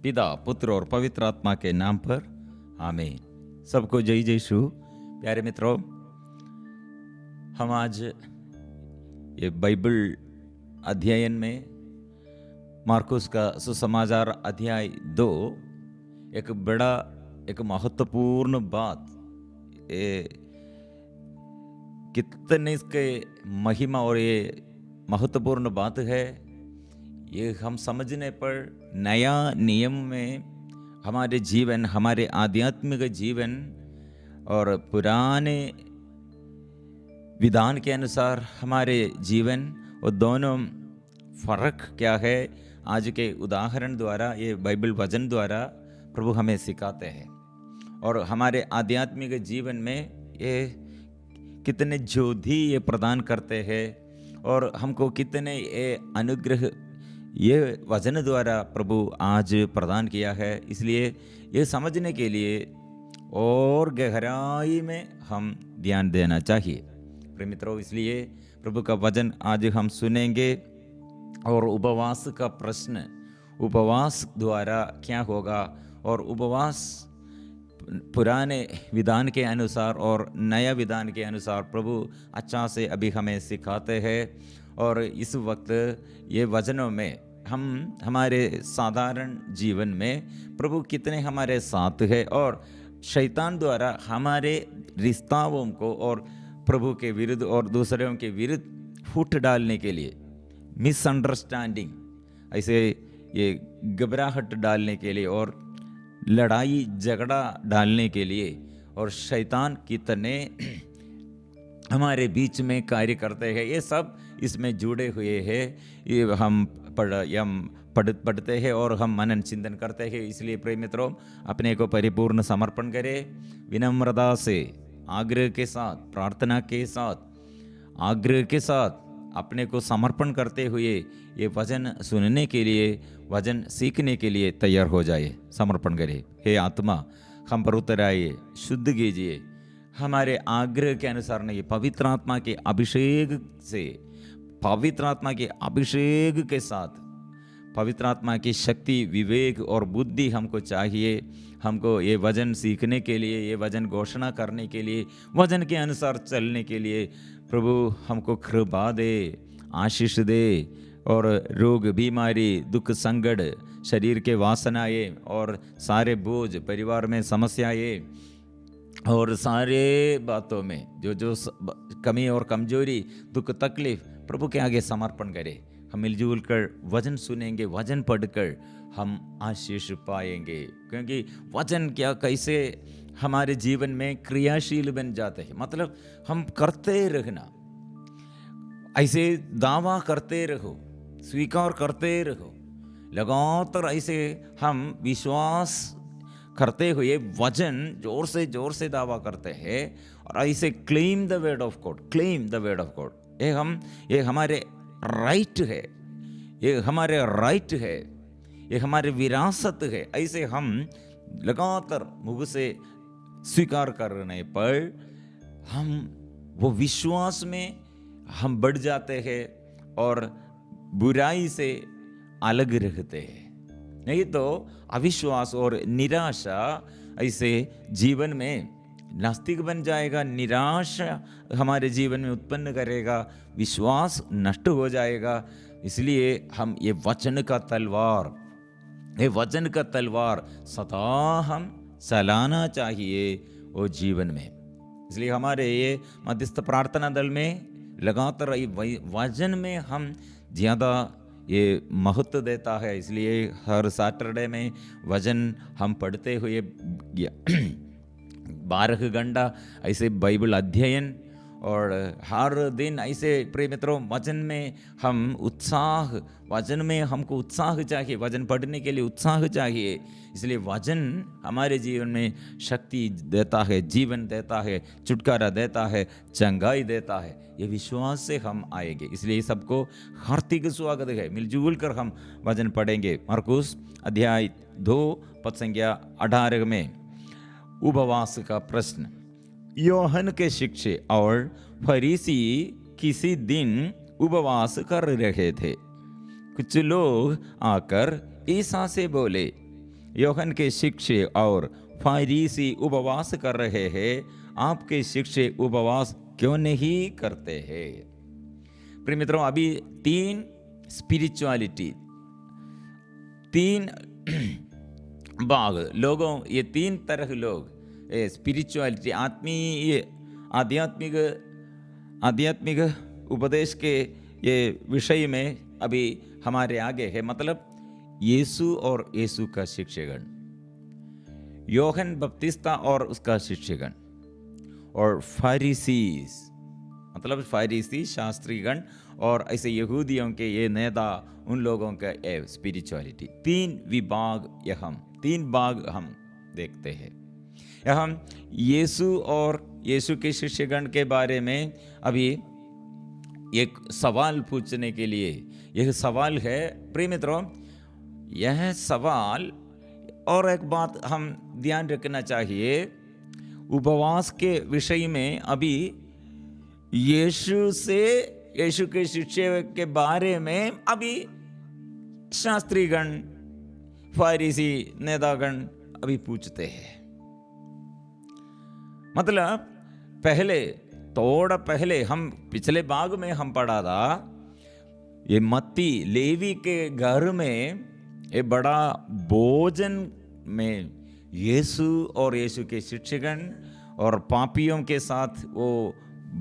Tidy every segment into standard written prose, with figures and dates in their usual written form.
पिता, पुत्र और पवित्र आत्मा के नाम पर आमीन। सबको जय जय शु। प्यारे मित्रों, हम आज ये बाइबल अध्ययन में मार्कुस का सुसमाचार अध्याय 2 एक महत्वपूर्ण बात, ये कितने इसके महिमा और ये महत्वपूर्ण बात है, ये हम समझने पर नया नियम में हमारे जीवन, हमारे आध्यात्मिक जीवन और पुराने विधान के अनुसार हमारे जीवन, और दोनों फर्क क्या है, आज के उदाहरण द्वारा, ये बाइबल वचन द्वारा प्रभु हमें सिखाते हैं। और हमारे आध्यात्मिक जीवन में ये कितने ज्योति ये प्रदान करते हैं और हमको कितने ये अनुग्रह ये वचन द्वारा प्रभु आज प्रदान किया है। इसलिए ये समझने के लिए और गहराई में हम ध्यान देना चाहिए प्रिय मित्रों। इसलिए प्रभु का वचन आज हम सुनेंगे और उपवास का प्रश्न, उपवास द्वारा क्या होगा, और उपवास पुराने विधान के अनुसार और नया विधान के अनुसार प्रभु अच्छा से अभी हमें सिखाते हैं। और इस वक्त ये वचनों में हम हमारे साधारण जीवन में प्रभु कितने हमारे साथ है, और शैतान द्वारा हमारे रिश्ताओं को और प्रभु के विरुद्ध और दूसरों के विरुद्ध फूट डालने के लिए, मिसअंडरस्टैंडिंग, ऐसे ये घबराहट डालने के लिए और लड़ाई झगड़ा डालने के लिए, और शैतान कितने हमारे बीच में कार्य करते हैं, ये सब इसमें जुड़े हुए हैं। ये हम पढ़ते हैं और हम मनन चिंतन करते हैं। इसलिए प्रिय मित्रों, अपने को परिपूर्ण समर्पण करें, विनम्रता से, आग्रह के साथ, प्रार्थना के साथ, आग्रह के साथ अपने को समर्पण करते हुए ये वचन सुनने के लिए, वचन सीखने के लिए तैयार हो जाए। समर्पण करें। हे आत्मा, हम पर उतर आइए, शुद्ध कीजिए, हमारे आग्रह के अनुसार नहीं, पवित्र आत्मा के अभिषेक से, पवित्र आत्मा के अभिषेक के साथ, पवित्र आत्मा की शक्ति, विवेक और बुद्धि हमको चाहिए। हमको ये वचन सीखने के लिए, ये वचन घोषणा करने के लिए, वचन के अनुसार चलने के लिए प्रभु हमको कृपा दे, आशीष दे। और रोग, बीमारी, दुख, संकट, शरीर के वासनाएं और सारे बोझ, परिवार में समस्याएं और सारे बातों में जो कमी और कमजोरी, दुख, तकलीफ प्रभु के आगे समर्पण करें। हम मिलजुल कर वचन सुनेंगे, वचन पढ़कर हम आशीष पाएंगे, क्योंकि वचन क्या कैसे हमारे जीवन में क्रियाशील बन जाते हैं। मतलब हम करते रहना, ऐसे दावा करते रहो, स्वीकार करते रहो, लगातार ऐसे हम विश्वास करते हुए वचन जोर से दावा करते हैं, और ऐसे claim the word of God, claim the word of God. ये हमारे राइट है, ये हमारे राइट है, ये हमारे विरासत है। ऐसे हम लगातार मुंह से स्वीकार करने पर हम वो विश्वास में हम बढ़ जाते हैं और बुराई से अलग रहते हैं। नहीं तो अविश्वास और निराशा ऐसे जीवन में नास्तिक बन जाएगा, निराशा हमारे जीवन में उत्पन्न करेगा, विश्वास नष्ट हो जाएगा। इसलिए हम ये वचन का तलवार सदा हम चलाना चाहिए वो जीवन में। इसलिए हमारे ये मध्यस्थ प्रार्थना दल में लगातार वचन में हम ज़्यादा ये महत्व देता है। इसलिए हर सैटरडे में वचन हम पढ़ते हुए 12 घंटा ऐसे बाइबल अध्ययन, और हर दिन ऐसे प्रिय मित्रों वचन में हमको उत्साह चाहिए, वचन पढ़ने के लिए उत्साह चाहिए। इसलिए वचन हमारे जीवन में शक्ति देता है, जीवन देता है, छुटकारा देता है, चंगाई देता है। ये विश्वास से हम आएंगे। इसलिए सबको हार्दिक स्वागत है। मिलजुल कर हम वचन पढ़ेंगे। मार्कुस अध्याय 2 पद संख्या 18 में उपवास का प्रश्न। यूहन्ना के शिष्य और फरीसी किसी दिन उपवास कर रहे थे। कुछ लोग आकर ईसा से बोले, योहन के शिष्य और फारीसी उपवास कर रहे हैं, आपके शिष्य उपवास क्यों नहीं करते हैं? प्रिय मित्रों, अभी 3 स्पिरिचुअलिटी, 3 भाग लोगों, ये 3 तरह लोग स्पिरिचुअलिटी, आध्यात्मिक उपदेश के ये विषय में अभी हमारे आगे है। मतलब यीशु और यीशु का शिष्यगण, योहन बपतिस्ता और उसका शिष्यगण, और फारिसीस, मतलब फारिसी शास्त्रीगण और ऐसे यहूदियों के ये नेता, उन लोगों का स्पिरिचुअलिटी। 3 भाग हम देखते हैं। हम यीशु और यीशु के शिष्यगण के बारे में अभी एक सवाल पूछने के लिए, यह सवाल है प्रिय मित्रों, यह सवाल, और एक बात हम ध्यान रखना चाहिए, उपवास के विषय में अभी यीशु के शिष्य के बारे में अभी शास्त्रीगण, फारिसी नेतागण अभी पूछते हैं। मतलब थोड़ा पहले हम पिछले भाग में हम पढ़ा था, ये मत्ती लेवी के घर में ये बड़ा भोजन में यीशु और यीशु के शिष्यगण और पापियों के साथ वो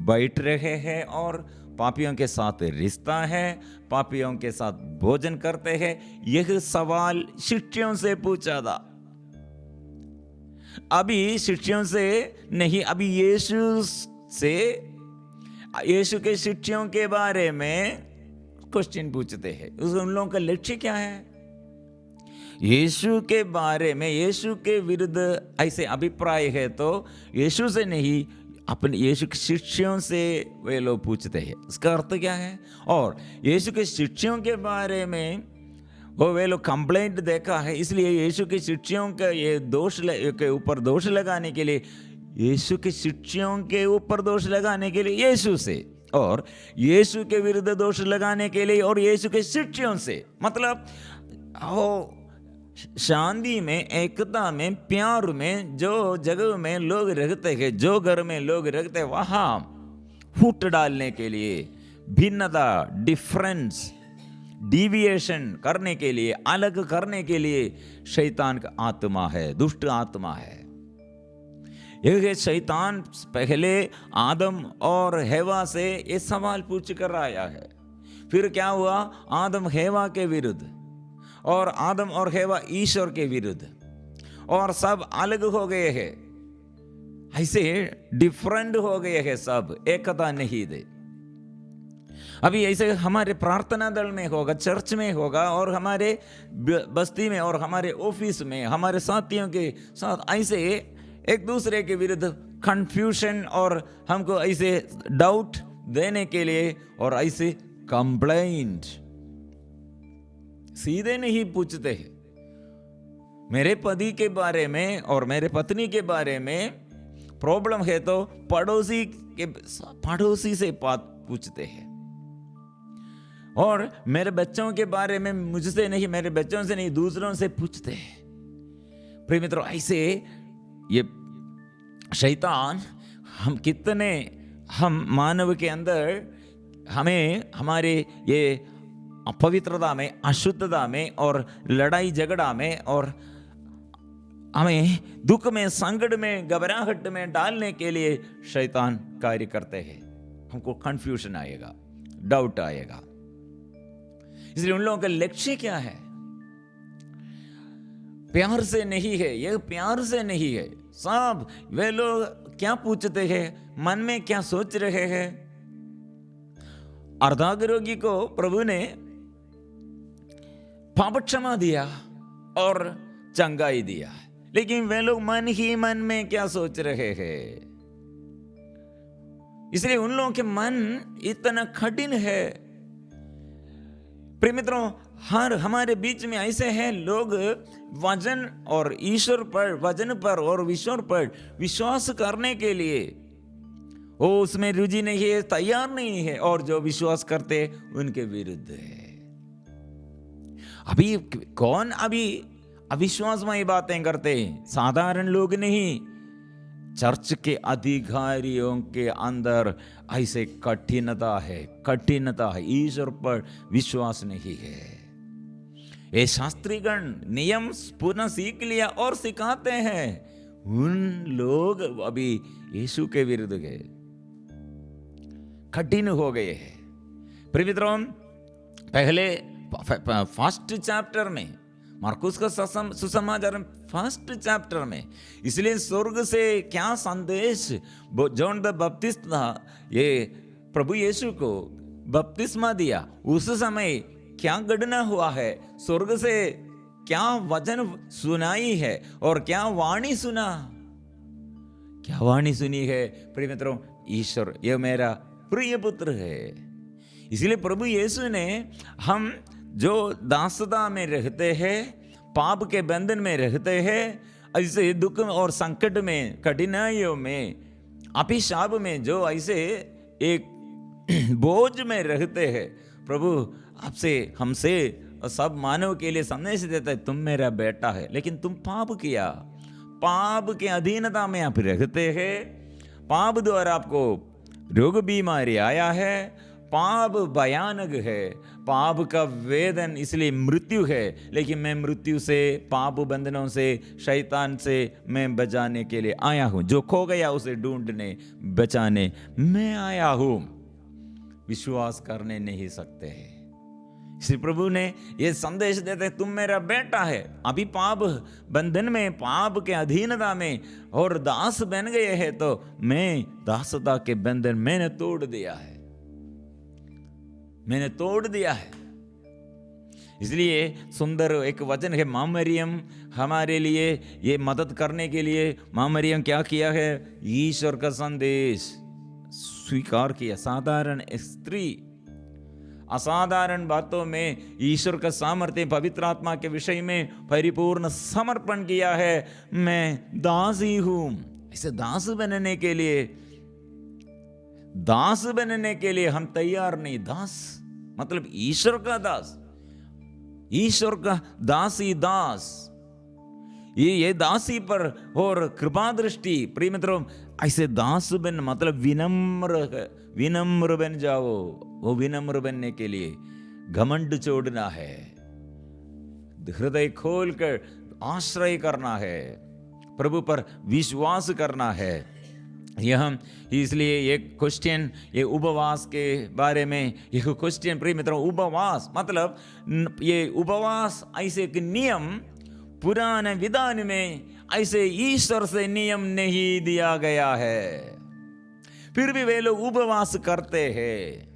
बैठ रहे हैं और पापियों के साथ रिश्ता है, पापियों के साथ भोजन करते हैं। यह सवाल शिष्यों से पूछा था, अभी शिष्यों से नहीं, अभी यीशु के शिष्यों के बारे में क्वेश्चन पूछते हैं। उन लोगों का लक्ष्य क्या है? यीशु के बारे में, यीशु के विरुद्ध ऐसे अभिप्राय है तो यीशु से नहीं, अपने यीशु के शिष्यों से वे लोग पूछते हैं। इसका अर्थ क्या है? और यीशु के शिष्यों के बारे में वे लोग कंप्लेंट देखा है, इसलिए यीशु के शिष्यों का ये दोष के ऊपर दोष लगाने के लिए, यीशु के शिष्यों के ऊपर दोष लगाने के लिए यीशु से, और यीशु के विरुद्ध दोष लगाने के लिए और यीशु के शिष्यों से। मतलब शांति में, एकता में, प्यार में, जो जगह में लोग रहते हैं, जो घर में लोग रहते हैं, वहां फूट डालने के लिए, भिन्नता, डिफरेंस, डिविएशन करने के लिए, अलग करने के लिए शैतान का आत्मा है, दुष्ट आत्मा है। यह शैतान पहले आदम और हेवा से ये सवाल पूछ कर आया है। फिर क्या हुआ? आदम हेवा के विरुद्ध, और आदम और हेवा ईश्वर के विरुद्ध, और सब अलग हो गए हैं, ऐसे डिफरेंट हो गए हैं, सब एकता नहीं दे। अभी ऐसे हमारे प्रार्थना दल में होगा, चर्च में होगा, और हमारे बस्ती में और हमारे ऑफिस में हमारे साथियों के साथ ऐसे एक दूसरे के विरुद्ध कंफ्यूजन और हमको ऐसे डाउट देने के लिए और ऐसे कंप्लेंट सीधे नहीं पूछते हैं। मेरे पति के बारे में और मेरे पत्नी के बारे में प्रॉब्लम है तो पड़ोसी से बात पूछते हैं, और मेरे बच्चों के बारे में मुझसे नहीं, मेरे बच्चों से नहीं, दूसरों से पूछते हैं। प्रिय मित्रों, ऐसे ये शैतान हम मानव के अंदर हमें हमारे ये अपवित्रता में, अशुद्धता में और लड़ाई झगड़ा में और हमें दुख में, संकट में, घबराहट में डालने के लिए शैतान कार्य करते हैं। हमको कंफ्यूजन आएगा, डाउट आएगा। इसलिए उन लोगों का लक्ष्य क्या है? प्यार से नहीं है, यह प्यार से नहीं है। सब वे लोग क्या पूछते हैं, मन में क्या सोच रहे हैं? अर्धांगरोगी को प्रभु ने पाप क्षमा दिया और चंगाई दिया, लेकिन वे लोग मन ही मन में क्या सोच रहे हैं? इसलिए उन लोगों के मन इतना कठिन है। प्रिय मित्रों, हमारे बीच में ऐसे हैं लोग, वचन और ईश्वर पर, वचन पर और ईश्वर पर विश्वास करने के लिए वो उसमें रुचि नहीं है, तैयार नहीं है, और जो विश्वास करते उनके विरुद्ध है। अभी कौन अभी अविश्वासमयी बातें करते हैं, साधारण लोग नहीं। चर्च के अधिकारियों के अंदर ऐसे कठिनता है, ईश्वर पर विश्वास नहीं है। ये शास्त्रीगण नियम पुनः सीख लिया और सिखाते हैं, उन लोग अभी यीशु के विरुद्ध गए, कठिन हो गए हैं। प्रिय मित्रों, पहले फर्स्ट चैप्टर में मार्कुस का सुसमाचार फर्स्ट चैप्टर में, इसलिए स्वर्ग से क्या संदेश जॉन द बपतिस्ट था, ये प्रभु यीशु को बपतिस्मा दिया, उस समय क्या घटना हुआ है, स्वर्ग से क्या वचन सुनाई है और क्या वाणी सुना, क्या वाणी सुनी है। प्रिय मित्रों, ईश्वर ये मेरा प्रिय पुत्र है। इसलिए प्रभु यीशु ने हम जो दासता में रहते हैं, पाप के बंधन में रहते हैं, ऐसे दुख और संकट में, कठिनाइयों में, अभिशाप में, जो ऐसे एक बोझ में रहते हैं, प्रभु आपसे, हमसे, सब मानव के लिए संदेश देता है, तुम मेरा बेटा है, लेकिन तुम पाप किया, पाप के अधीनता में आप रहते हैं, पाप द्वारा आपको रोग बीमारी आया है, पाप भयानक है, पाप का वेदन इसलिए मृत्यु है, लेकिन मैं मृत्यु से, पाप बंधनों से, शैतान से मैं बचाने के लिए आया हूं, जो खो गया उसे ढूंढने, बचाने मैं आया हूं। विश्वास करने नहीं सकते हैं, श्री प्रभु ने ये संदेश देते, तुम मेरा बेटा है। अभी पाप बंधन में, पाप के अधीनता में और दास बन गए हैं, तो मैं दासता के बंधन मैंने तोड़ दिया है, मैंने तोड़ दिया है। इसलिए सुंदर एक वचन है, मां मरियम हमारे लिए ये मदद करने के लिए, मां मरियम क्या किया है, ईश्वर का संदेश स्वीकार किया। साधारण स्त्री असाधारण बातों में ईश्वर का सामर्थ्य, पवित्र आत्मा के विषय में परिपूर्ण समर्पण किया है। मैं दास ही हूं। इसे दास बनने के लिए हम तैयार नहीं। दास मतलब ईश्वर का दास, ईश्वर का दासी दास, ये दासी पर और कृपा दृष्टि। प्रिय मित्रों, ऐसे दास बन मतलब विनम्र बन जाओ। वो विनम्र बनने के लिए घमंड छोड़ना है, हृदय खोलकर आश्रय करना है, प्रभु पर विश्वास करना है। यह इसलिए एक क्वेश्चन, ये उपवास के बारे में एक क्वेश्चन। प्रिय मित्रों, उपवास मतलब ये उपवास ऐसे एक नियम, पुराने विधान में ऐसे ईश्वर से नियम नहीं दिया गया है, फिर भी वे लोग उपवास करते हैं।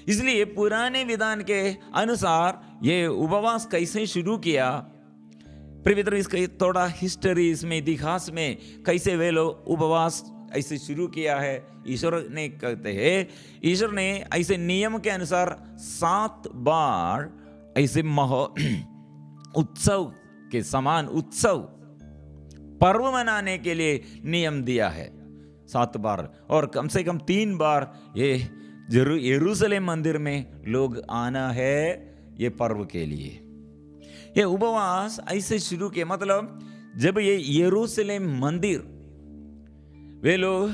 इसलिए पुराने विधान के अनुसार ये उपवास कैसे शुरू किया, प्रिय मित्रों, इसका थोड़ा हिस्ट्री, इसमें इतिहास में कैसे वे लोग उपवास ऐसे शुरू किया है। ईश्वर ने कहते हैं, ईश्वर ने ऐसे नियम के अनुसार 7 बार ऐसे उत्सव के समान उत्सव पर्व मनाने के लिए नियम दिया है, 7 बार। और कम से कम 3 बार ये यरूशलेम मंदिर में लोग आना है ये पर्व के लिए। ये उपवास ऐसे शुरू किया, मतलब जब ये यरूशलेम मंदिर वे लोग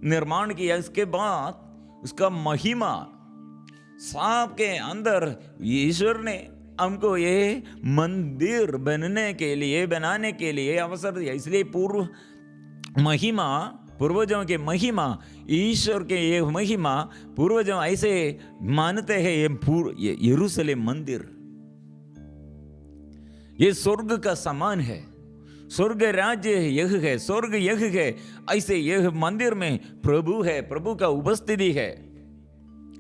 निर्माण किया, इसके बाद उसका महिमा सांप के अंदर ईश्वर ने हमको ये मंदिर बनाने के लिए अवसर दिया। इसलिए पूर्वजों के महिमा, ईश्वर के ये महिमा पूर्वजों ऐसे मानते हैं, ये यरूशलेम मंदिर ये स्वर्ग का समान है, स्वर्ग राज्य यह है, स्वर्ग यह है। ऐसे यह मंदिर में प्रभु है, प्रभु का उपस्थिति है।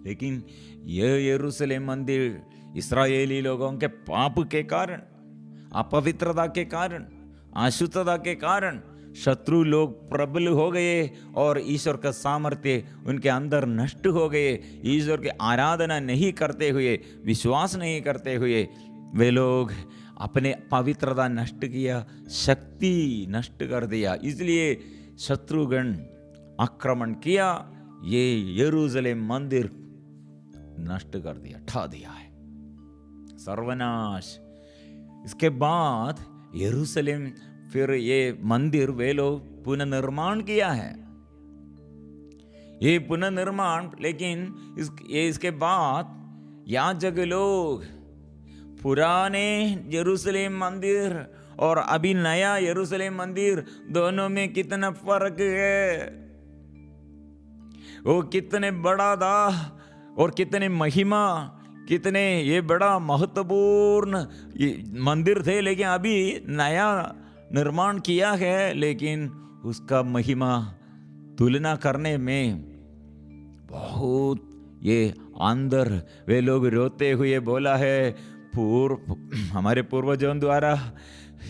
लेकिन यह यरूशलेम मंदिर इस्राएली लोगों के पाप के कारण, अपवित्रता के कारण, अशुद्धता के कारण शत्रु लोग प्रबल हो गए और ईश्वर का सामर्थ्य उनके अंदर नष्ट हो गए। ईश्वर की आराधना नहीं करते हुए, विश्वास नहीं करते हुए वे लोग अपने पवित्रता नष्ट किया, शक्ति नष्ट कर दिया। इसलिए शत्रुगण आक्रमण किया, ये यरूशलेम मंदिर नष्ट कर दिया, ढा दिया है, सर्वनाश। इसके बाद यरूशलेम, फिर ये मंदिर वे लोग पुनर्निर्माण किया है, ये पुनर्निर्माण। लेकिन इसके बाद याजक लोग पुराने यरूशलेम मंदिर और अभी नया यरूशलेम मंदिर, दोनों में कितना फर्क है, वो कितने बड़ा था और कितने महिमा, कितने ये बड़ा महत्वपूर्ण मंदिर थे। लेकिन अभी नया निर्माण किया है, लेकिन उसका महिमा तुलना करने में बहुत ये अंदर वे लोग रोते हुए बोला है, हमारे पूर्वजों द्वारा,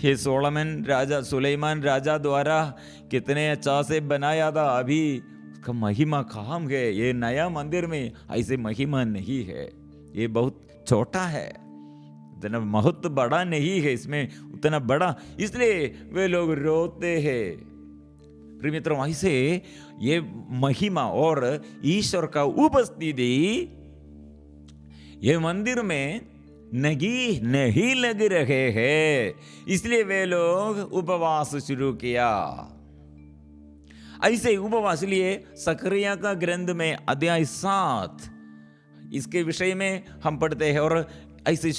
ये सुलेमान राजा द्वारा कितने अच्छा से बनाया था, अभी उसका महिमा कहाँ है? ये नया मंदिर में ऐसे महिमा नहीं है, ये बहुत छोटा है, उतना महत्व बड़ा नहीं है इसमें, उतना बड़ा, इसलिए वे लोग रोते हैं। प्रिय मित्रों, ऐसे ये महिमा और ईश्वर का उपस्थिति ये मंदिर में नहीं लग रहे हैं, इसलिए वे लोग उपवास शुरू किया। ऐसे उपवास लिए सकरिया का ग्रंथ में अध्याय 7 इसके विषय में हम पढ़ते हैं। और ऐसे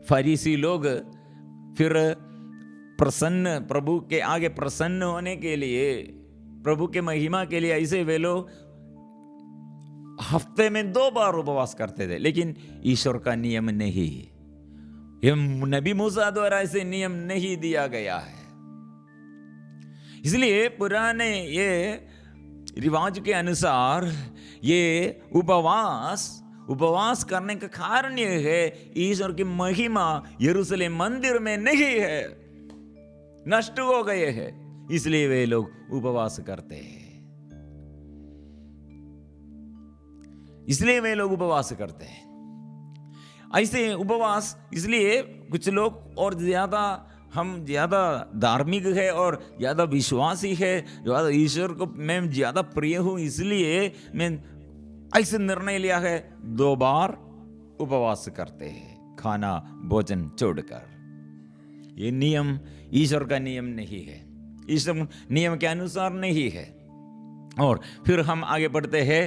फरीसी लोग फिर प्रभु के आगे प्रसन्न होने के लिए, प्रभु के महिमा के लिए, ऐसे वे लोग हफ्ते में 2 बार उपवास करते थे। लेकिन ईश्वर का नियम नहीं, ये नबी मूसा द्वारा ऐसे नियम नहीं दिया गया है। इसलिए पुराने ये रिवाज के अनुसार ये उपवास करने का कारण ये है, ईश्वर की महिमा यरूशलेम मंदिर में नहीं है, नष्ट हो गए हैं, इसलिए वे लोग उपवास करते हैं, इसलिए वे लोग उपवास करते हैं। ऐसे उपवास इसलिए कुछ लोग और हम ज्यादा धार्मिक है और ज्यादा विश्वासी है, ज्यादा ईश्वर को मैं ज्यादा प्रिय हूं, इसलिए मैं ऐसे निर्णय लिया है 2 बार उपवास करते हैं, खाना भोजन छोड़कर। ये नियम ईश्वर का नियम नहीं है, ईश्वर नियम के अनुसार नहीं है। और फिर हम आगे बढ़ते हैं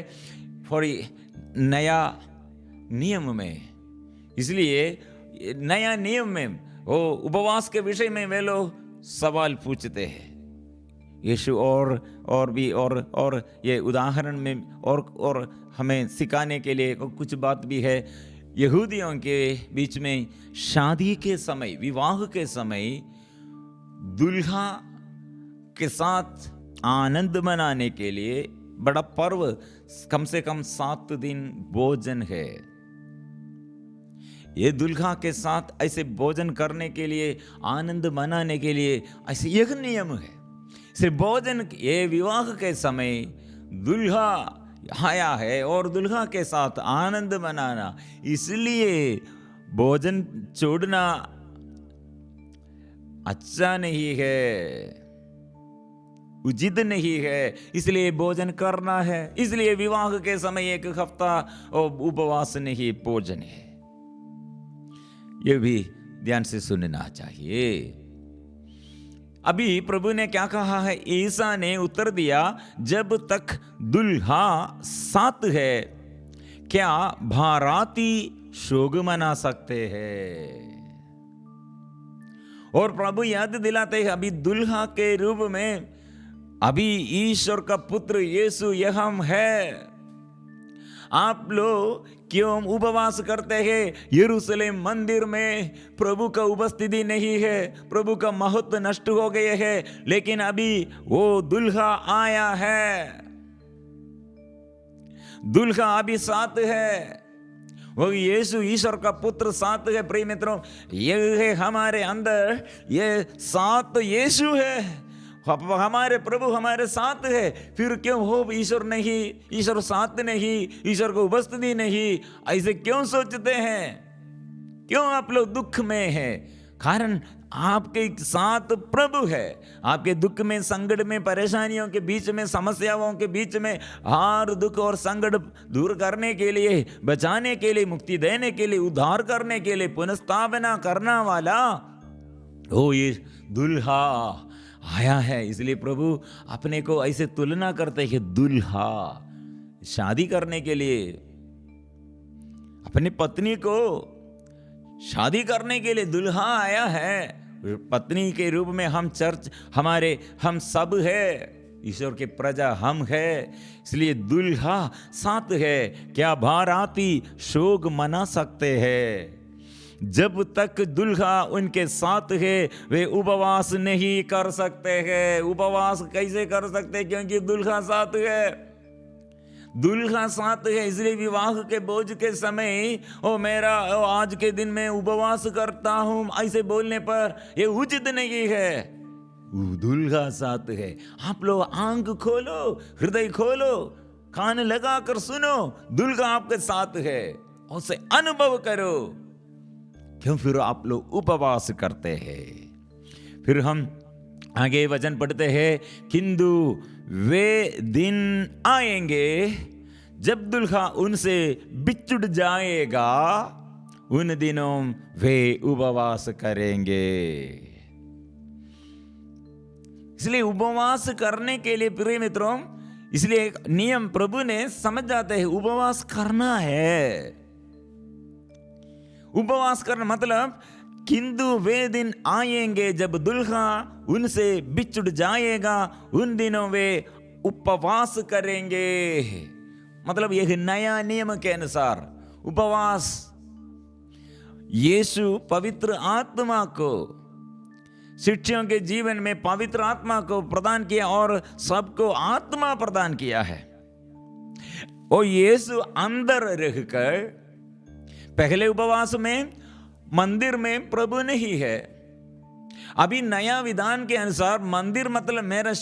नया नियम में। इसलिए नया नियम में वो उपवास के विषय में वे लोग सवाल पूछते हैं। यीशु और भी ये उदाहरण में और हमें सिखाने के लिए कुछ बात भी है। यहूदियों के बीच में शादी के समय, विवाह के समय दुल्हा के साथ आनंद मनाने के लिए बड़ा पर्व, कम से कम 7 दिन भोजन है। ये दुल्हा के साथ ऐसे भोजन करने के लिए, आनंद मनाने के लिए ऐसे एक नियम है। सिर्फ भोजन, ये विवाह के समय दुल्हा आया है और दुल्हा के साथ आनंद मनाना, इसलिए भोजन छोड़ना अच्छा नहीं है, उचित नहीं है, इसलिए भोजन करना है। इसलिए विवाह के समय 1 हफ्ता उपवास नहीं, भोजन है। यह भी ध्यान से सुनना चाहिए। अभी प्रभु ने क्या कहा है? ईसा ने उत्तर दिया, जब तक दुल्हा साथ है क्या बाराती शोग मना सकते हैं? और प्रभु याद दिलाते हैं, अभी दुल्हा के रूप में अभी ईश्वर का पुत्र यीशु यहाँ है। आप लोग क्यों उपवास करते हैं? यरूशलेम मंदिर में प्रभु का उपस्थिति नहीं है, प्रभु का महत्व नष्ट हो गए हैं, लेकिन अभी वो दुल्हा आया है, दुल्हा अभी साथ है, वो यीशु ईश्वर का पुत्र साथ है। प्रिय मित्रों, ये है हमारे अंदर, ये साथ यीशु है, हमारे प्रभु हमारे साथ है। फिर क्यों हो ईश्वर नहीं, ईश्वर साथ नहीं, ईश्वर को उपस्थिति नहीं, ऐसे क्यों सोचते हैं? क्यों आप लोग दुख में हैं? कारण आपके साथ प्रभु है। आपके दुख में, संकट में, परेशानियों के बीच में, समस्याओं के बीच में हर दुख और संकट दूर करने के लिए, बचाने के लिए, मुक्ति देने के लिए, उद्धार करने के लिए, पुनर्स्थापना करने वाला ओ ये दुल्हा आया है। इसलिए प्रभु अपने को ऐसे तुलना करते हैं, दुल्हा शादी करने के लिए, अपनी पत्नी को शादी करने के लिए दुल्हा आया है। पत्नी के रूप में हम हम सब है, ईश्वर के प्रजा हम है, इसलिए दुल्हा साथ है। क्या बाराती शोक मना सकते हैं? जब तक दुल्हा उनके साथ है वे उपवास नहीं कर सकते हैं। उपवास कैसे कर सकते हैं? क्योंकि दुल्हा साथ है, दुल्हा साथ है। इसलिए विवाह के बोझ के समय आज के दिन में उपवास करता हूं, ऐसे बोलने पर ये उचित नहीं है। दुल्हा साथ है। आप लोग आंख खोलो, हृदय खोलो, कान लगा कर सुनो, दुल्हा आपके साथ है, उसे अनुभव करो। क्यों फिर आप लोग उपवास करते हैं? फिर हम आगे वचन पढ़ते हैं, किंतु वे दिन आएंगे जब दुल्हा उनसे बिछुड़ जाएगा, उन दिनों वे उपवास करेंगे। इसलिए उपवास करने के लिए प्रिय मित्रों, इसलिए एक नियम प्रभु ने समझ जाते हैं, उपवास करना है। उपवास करना मतलब, किंतु वे दिन आएंगे जब दुल्हा उनसे बिछुड़ जाएगा, उन दिनों वे उपवास करेंगे। मतलब यह नया नियम के अनुसार उपवास, यीशु पवित्र आत्मा को शिष्यों के जीवन में पवित्र आत्मा को प्रदान किया और सबको आत्मा प्रदान किया है। और यीशु अंदर रहकर, पहले उपवास में मंदिर में प्रभु नहीं है। अभी नया विधान के अनुसार मंदिर मतलब मेरा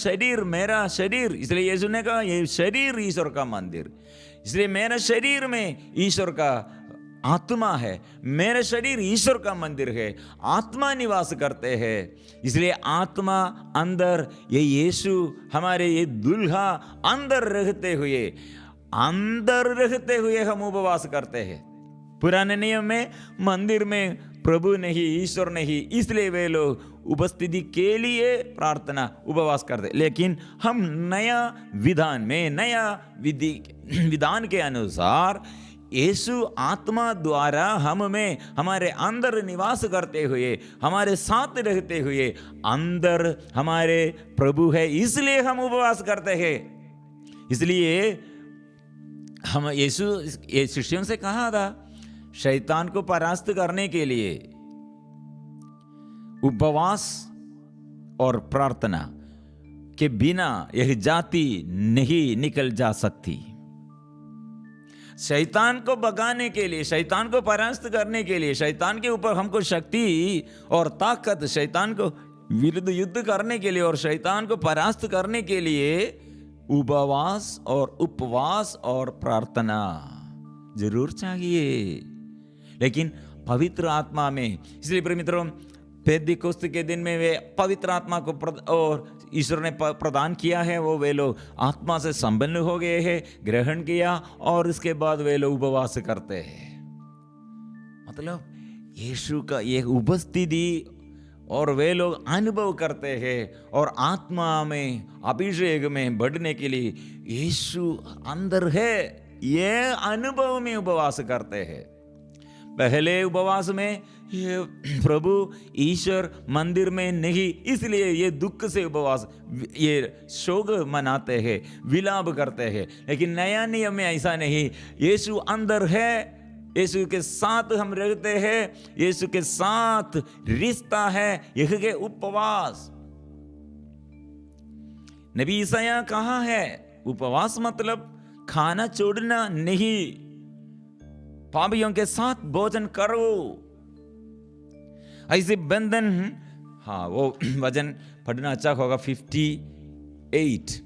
शरीर, इसलिए यीशु ने कहा ये शरीर ईश्वर का मंदिर। इसलिए मेरा शरीर में ईश्वर का आत्मा है, मेरा शरीर ईश्वर का मंदिर है, आत्मा निवास करते हैं। इसलिए आत्मा अंदर, ये यीशु हमारे ये दुल्हा अंदर रहते हुए हम उपवास करते हैं। पुराने नियम में मंदिर में प्रभु नहीं, ईश्वर नहीं, इसलिए वे लोग उपस्थिति के लिए प्रार्थना उपवास करते। लेकिन हम नया विधान में, नया विधान के अनुसार यीशु आत्मा द्वारा हम में, हमारे अंदर निवास करते हुए, हमारे साथ रहते हुए, अंदर हमारे प्रभु है, इसलिए हम उपवास करते हैं। इसलिए हम यीशु ये शिष्यों से कहा था, शैतान को परास्त करने के लिए उपवास और प्रार्थना के बिना यह जाति नहीं निकल जा सकती। शैतान को भगाने के लिए, शैतान को परास्त करने के लिए, शैतान के ऊपर हमको शक्ति और ताकत, शैतान को विरुद्ध युद्ध करने के लिए और शैतान को परास्त करने के लिए उपवास और प्रार्थना जरूर चाहिए। लेकिन पवित्र आत्मा में, इसलिए प्रिय मित्रों, पेंतीकोस्त के दिन में वे पवित्र आत्मा को और ईश्वर ने प्रदान किया है, वो वे लोग आत्मा से संपन्न हो गए हैं, ग्रहण किया, और इसके बाद वे लोग उपवास करते हैं। मतलब यीशु का ये उपस्थिति और वे लोग अनुभव करते हैं, और आत्मा में, अभिषेक में बढ़ने के लिए यीशु अंदर है, ये अनुभव में उपवास करते हैं। पहले उपवास में ये प्रभु ईश्वर मंदिर में नहीं, इसलिए ये दुख से उपवास, ये शोक मनाते हैं, विलाप करते हैं। लेकिन नया नियम में ऐसा नहीं, यीशु अंदर है, यीशु के साथ हम रहते हैं, यीशु के साथ रिश्ता है, यह के उपवास। नबी ईसाया कहा है, उपवास मतलब खाना छोड़ना नहीं, पापियों के साथ भोजन करो, ऐसे बंधन। हाँ, वो वचन पढ़ना अच्छा होगा, 58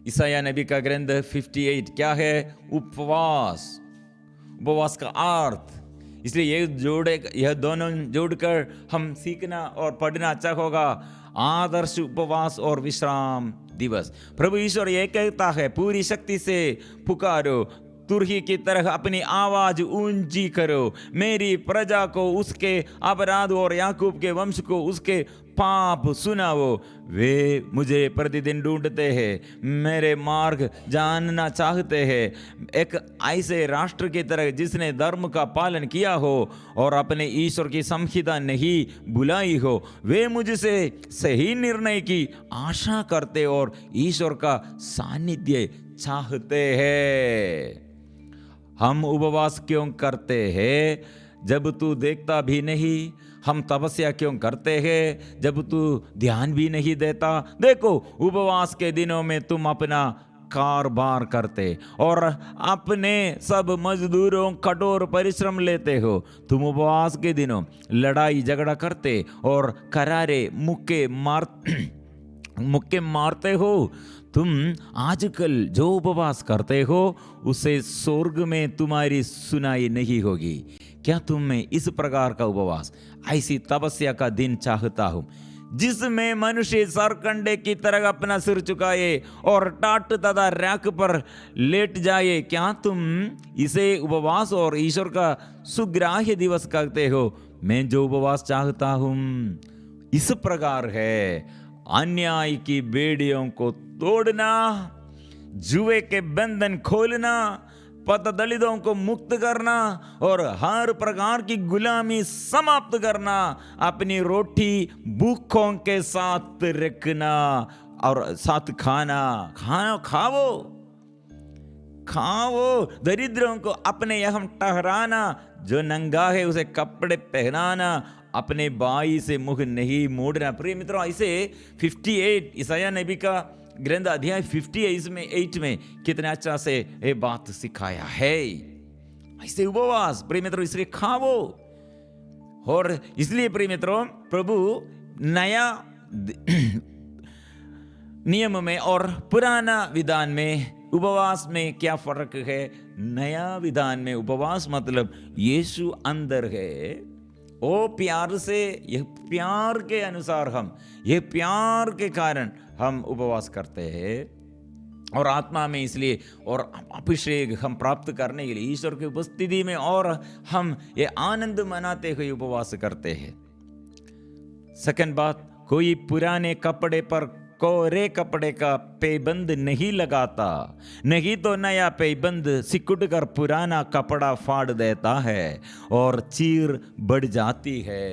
ईसाया नबी का ग्रंथ 58 क्या है? उपवास का अर्थ इसलिए यह दोनों जोड़कर हम सीखना और पढ़ना अच्छा होगा। आदर्श उपवास और विश्राम दिवस। प्रभु ईश्वर ये कहता है, पूरी शक्ति से पुकारो, तुरही की तरह अपनी आवाज ऊंची करो, मेरी प्रजा को उसके अपराध और याकूब के वंश को उसके पाप सुनाओ। वे मुझे प्रतिदिन ढूंढते हैं, मेरे मार्ग जानना चाहते हैं, एक ऐसे राष्ट्र की तरह जिसने धर्म का पालन किया हो और अपने ईश्वर की संहिता नहीं बुलाई हो। वे मुझसे सही निर्णय की आशा करते और ईश्वर का सानिध्य चाहते हैं। हम उपवास क्यों करते हैं जब तू देखता भी नहीं? हम तपस्या क्यों करते हैं जब तू ध्यान भी नहीं देता? देखो, उपवास के दिनों में तुम अपना कारोबार करते और अपने सब मजदूरों कठोर परिश्रम लेते हो। तुम उपवास के दिनों लड़ाई झगड़ा करते और करारे मुक्के मारते हो। तुम आजकल जो उपवास करते हो उसे स्वर्ग में तुम्हारी सुनाई नहीं होगी। क्या तुम में इस प्रकार का उपवास, ऐसी तपस्या का दिन चाहता हूं जिसमें मनुष्य सरकंडे की तरह अपना सिर झुकाए और टाट तथा रैक पर लेट जाए? क्या तुम इसे उपवास और ईश्वर का सुग्राह्य दिवस कहते हो? मैं जो उपवास चाहता हूं इस प्रकार है, अन्याय की बेड़ियों को तोड़ना, जुए के बंधन खोलना, पतदलितों को मुक्त करना और हर प्रकार की गुलामी समाप्त करना, अपनी रोटी भूखों के साथ रखना और साथ खाओ, दरिद्रों को अपने यहाँ ठहराना, जो नंगा है उसे कपड़े पहनाना, अपने भाई से मुख नहीं मोड़ना। प्रिय मित्रों, ऐसे 58 ईसाया नबी का ग्रंथ अध्याय 58 में कितने अच्छा से ये बात सिखाया है। ऐसे उपवास प्रिय मित्रों, इसलिए खाओ। और इसलिए प्रिय मित्रों, प्रभु नया नियम में और पुराना विधान में उपवास में क्या फर्क है? नया विधान में उपवास मतलब यीशु अंदर है, वो प्यार से, यह प्यार के अनुसार ये प्यार के कारण हम उपवास करते हैं और आत्मा में, इसलिए और अभिषेक हम प्राप्त करने के लिए ईश्वर की उपस्थिति में और हम ये आनंद मनाते हुए उपवास करते हैं। सेकंड बात, कोई पुराने कपड़े पर कोरे कपड़े का पैबंद नहीं लगाता, नहीं तो नया पैबंद सिकुड़ कर पुराना कपड़ा फाड़ देता है और चीर बढ़ जाती है।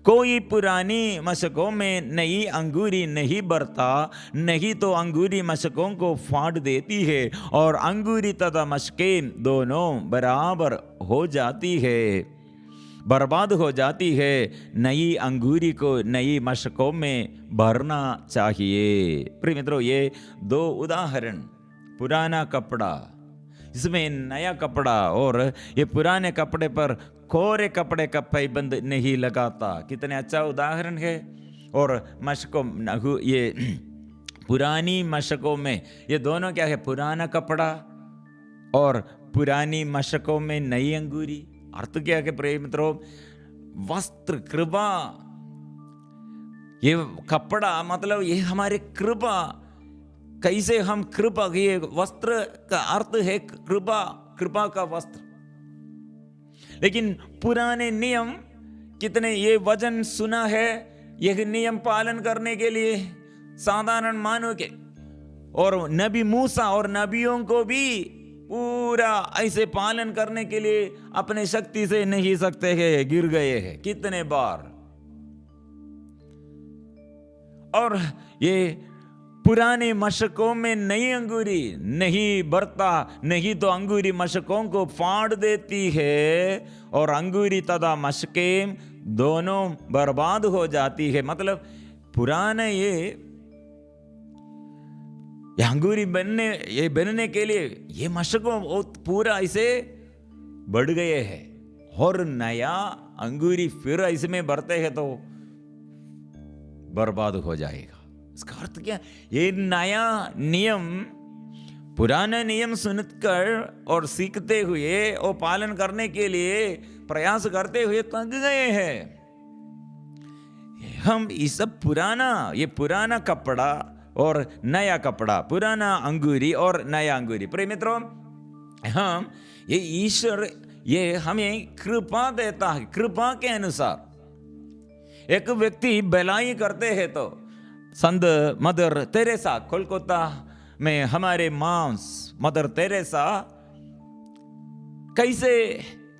कोई पुरानी मशकों में नई अंगूरी नहीं भरता, नहीं तो अंगूरी मशकों को फाड़ देती है और अंगूरी तथा मशकें दोनों बराबर हो जाती है, बर्बाद हो जाती है। नई अंगूरी को नई मशकों में भरना चाहिए। प्रिय मित्रों, ये दो उदाहरण, पुराना कपड़ा, इसमें नया कपड़ा, और ये पुराने कपड़े पर कोरे कपड़े का पैबंद नहीं लगाता, कितने अच्छा उदाहरण है। और मशकों, ये पुरानी मशकों में, ये दोनों क्या है? पुराना कपड़ा और पुरानी मशकों में नई अंगूरी। अर्थ क्या है प्रिय मित्रों? वस्त्र, कृपा, ये कपड़ा मतलब ये हमारे कृपा। कैसे हम कृपा, ये वस्त्र का अर्थ है कृपा, कृपा का वस्त्र। लेकिन पुराने नियम कितने, ये वचन सुना है, यह नियम पालन करने के लिए साधारण मानव के और नबी मूसा और नबियों को भी पूरा ऐसे पालन करने के लिए अपने शक्ति से नहीं सकते हैं, गिर गए हैं कितने बार। और ये पुराने मशकों में नई अंगूरी नहीं भरता, नहीं तो अंगूरी मशकों को फाड़ देती है और अंगूरी तथा मशकें दोनों बर्बाद हो जाती है। मतलब पुराने ये अंगूरी बनने के लिए ये मशकों पूरा ऐसे बढ़ गए हैं और नया अंगूरी फिर इसमें भरते हैं तो बर्बाद हो जाएगा। इसका अर्थ क्या? ये नया नियम, पुराना नियम सुनकर और सीखते हुए और पालन करने के लिए प्रयास करते हुए थक गए हैं। हम इस सब पुराना कपड़ा और नया कपड़ा, पुराना अंगूरी और नया अंगूरी। प्रिय मित्रों, हम ये ईश्वर ये हमें कृपा देता है। कृपा के अनुसार एक व्यक्ति भलाई करते हैं तो संत मदर तेरेसा, कोलकाता में हमारे मदर तेरेसा कैसे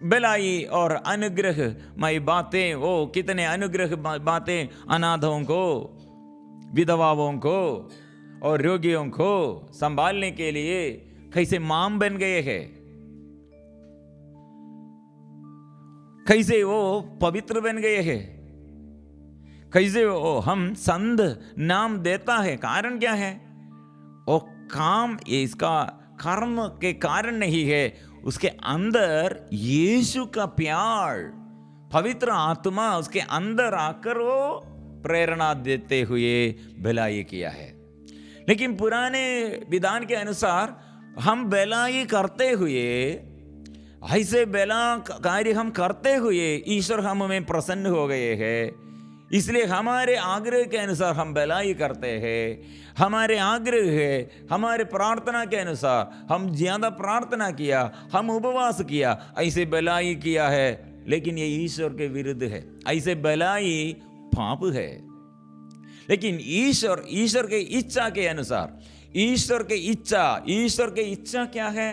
भलाई और अनुग्रहमय बातें, वो कितने अनुग्रह बातें अनाथों को, विधवाओं को और रोगियों को संभालने के लिए कैसे माम बन गए हैं, कैसे वो पवित्र बन गए हैं, कैसे वो हम संत नाम देता है। कारण क्या है? वो काम ये इसका कर्म के कारण नहीं है, उसके अंदर यीशु का प्यार, पवित्र आत्मा उसके अंदर आकर वो प्रेरणा देते हुए भलाई किया है। लेकिन पुराने विधान के अनुसार हम भलाई करते हुए, ऐसे भला कार्य हम करते हुए ईश्वर हम में प्रसन्न हो गए हैं, इसलिए हमारे आग्रह के अनुसार हम भलाई करते हैं। हमारे आग्रह है, हमारे प्रार्थना के अनुसार हम ज्यादा प्रार्थना किया, हम उपवास किया, ऐसे भलाई किया है, लेकिन ये ईश्वर के विरुद्ध है। ऐसे भलाई पाप है। लेकिन ईश्वर के इच्छा के अनुसार, ईश्वर के इच्छा क्या है?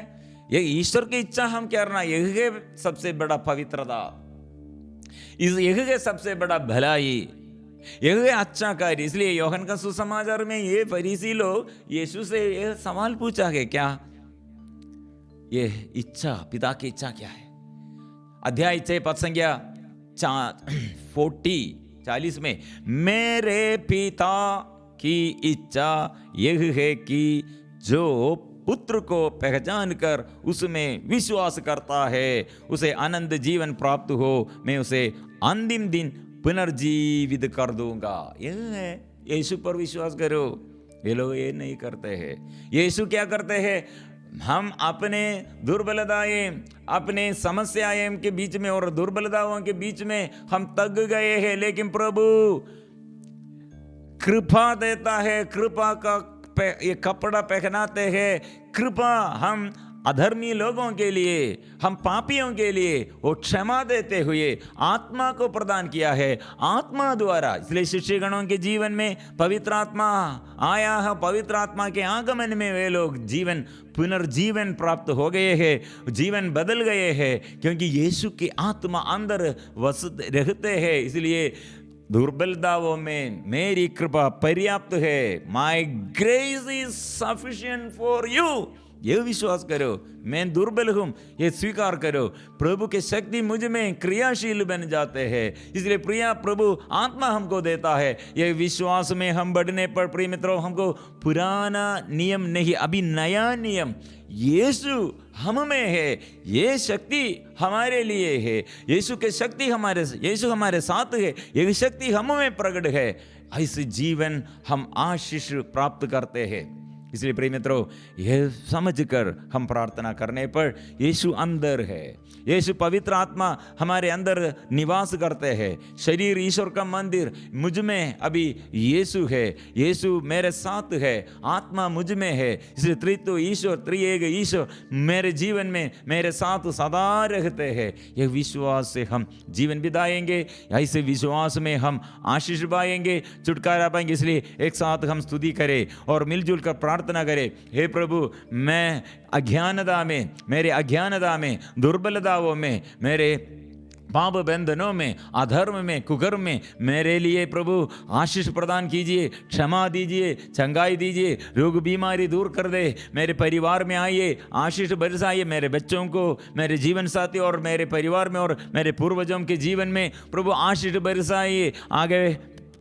ये ईश्वर की इच्छा हम करना, यही है सबसे बड़ा पवित्रता, यही है सबसे बड़ा भलाई, यही है अच्छा कार्य। इसलिए योहन का सुसमाचार में ये फरीसी लोग यीशु से ये सवाल पूछा है, क्या ये इच्छा, पिता की इच्छा क्या है? अध्याय 6 पद संख्या 40 में, मेरे पिता की इच्छा यह है कि जो पुत्र को पहचान कर उसमें विश्वास करता है उसे अनंत जीवन प्राप्त हो, मैं उसे अंतिम दिन पुनर्जीवित कर दूंगा। यह है, यीशु पर विश्वास करो। ये लोग ये नहीं करते हैं। यीशु क्या करते हैं? हम अपने दुर्बलताएं, अपने समस्याएं के बीच में और दुर्बलताओं के बीच में हम थक गए हैं, लेकिन प्रभु कृपा देता है, कृपा का ये कपड़ा पहनाते हैं। कृपा हम अधर्मी लोगों के लिए, हम पापियों के लिए वो क्षमा देते हुए आत्मा को प्रदान किया है, आत्मा द्वारा। इसलिए शिष्यगणों के जीवन में पवित्र आत्मा आया है, पवित्र आत्मा के आगमन में वे लोग पुनर्जीवन प्राप्त हो गए हैं, जीवन बदल गए हैं, क्योंकि यीशु की आत्मा अंदर वसत रहते हैं। इसलिए दुर्बलताओं में मेरी कृपा पर्याप्त है। माई grace is sufficient for you. ये विश्वास करो, मैं दुर्बल हूं, ये स्वीकार करो। प्रभु की शक्ति मुझ में क्रियाशील बन जाते हैं। इसलिए प्रिय प्रभु आत्मा हमको देता है। ये विश्वास में हम बढ़ने पर प्रिय मित्रों, हमको पुराना नियम नहीं, अभी नया नियम यीशु हम में है, ये शक्ति हमारे लिए है। यीशु हमारे साथ है, ये शक्ति हम में प्रकट है। ऐसे जीवन हम आशीष प्राप्त करते हैं। इसलिए प्रिय मित्रों, यह समझकर हम प्रार्थना करने पर यीशु अंदर है, यीशु पवित्र आत्मा हमारे अंदर निवास करते हैं। शरीर ईश्वर का मंदिर, मुझ में अभी यीशु है, यीशु मेरे साथ है, आत्मा मुझ में है। इसलिए त्रित्व ईश्वर, त्रिएक ईश्वर मेरे जीवन में मेरे साथ सदा रहते हैं। यह विश्वास से हम जीवन बिताएंगे, ऐसे विश्वास में हम आशीष पाएंगे, छुटकारा पाएंगे। इसलिए एक साथ हम स्तुति करें और मिलजुल कर प्रार्थना करें। हे प्रभु, मैं अज्ञानता में, मेरे अज्ञानता में, दुर्बलताओं में, मेरे पाप बंधनों में, अधर्म में, कुकर्म में मेरे लिए प्रभु आशीष प्रदान कीजिए, क्षमा दीजिए, चंगाई दीजिए, रोग बीमारी दूर कर दे। मेरे परिवार में आइए, आशीष बरसाइए, मेरे बच्चों को, मेरे जीवन साथी और मेरे परिवार में और मेरे पूर्वजों के जीवन में प्रभु आशीष बरसाइए। आगे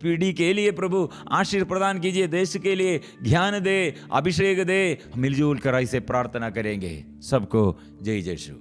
पीढ़ी के लिए प्रभु आशीष प्रदान कीजिए, देश के लिए ज्ञान दे, अभिषेक दे। मिलजुल कर ऐसे प्रार्थना करेंगे। सबको जय जय यीशु।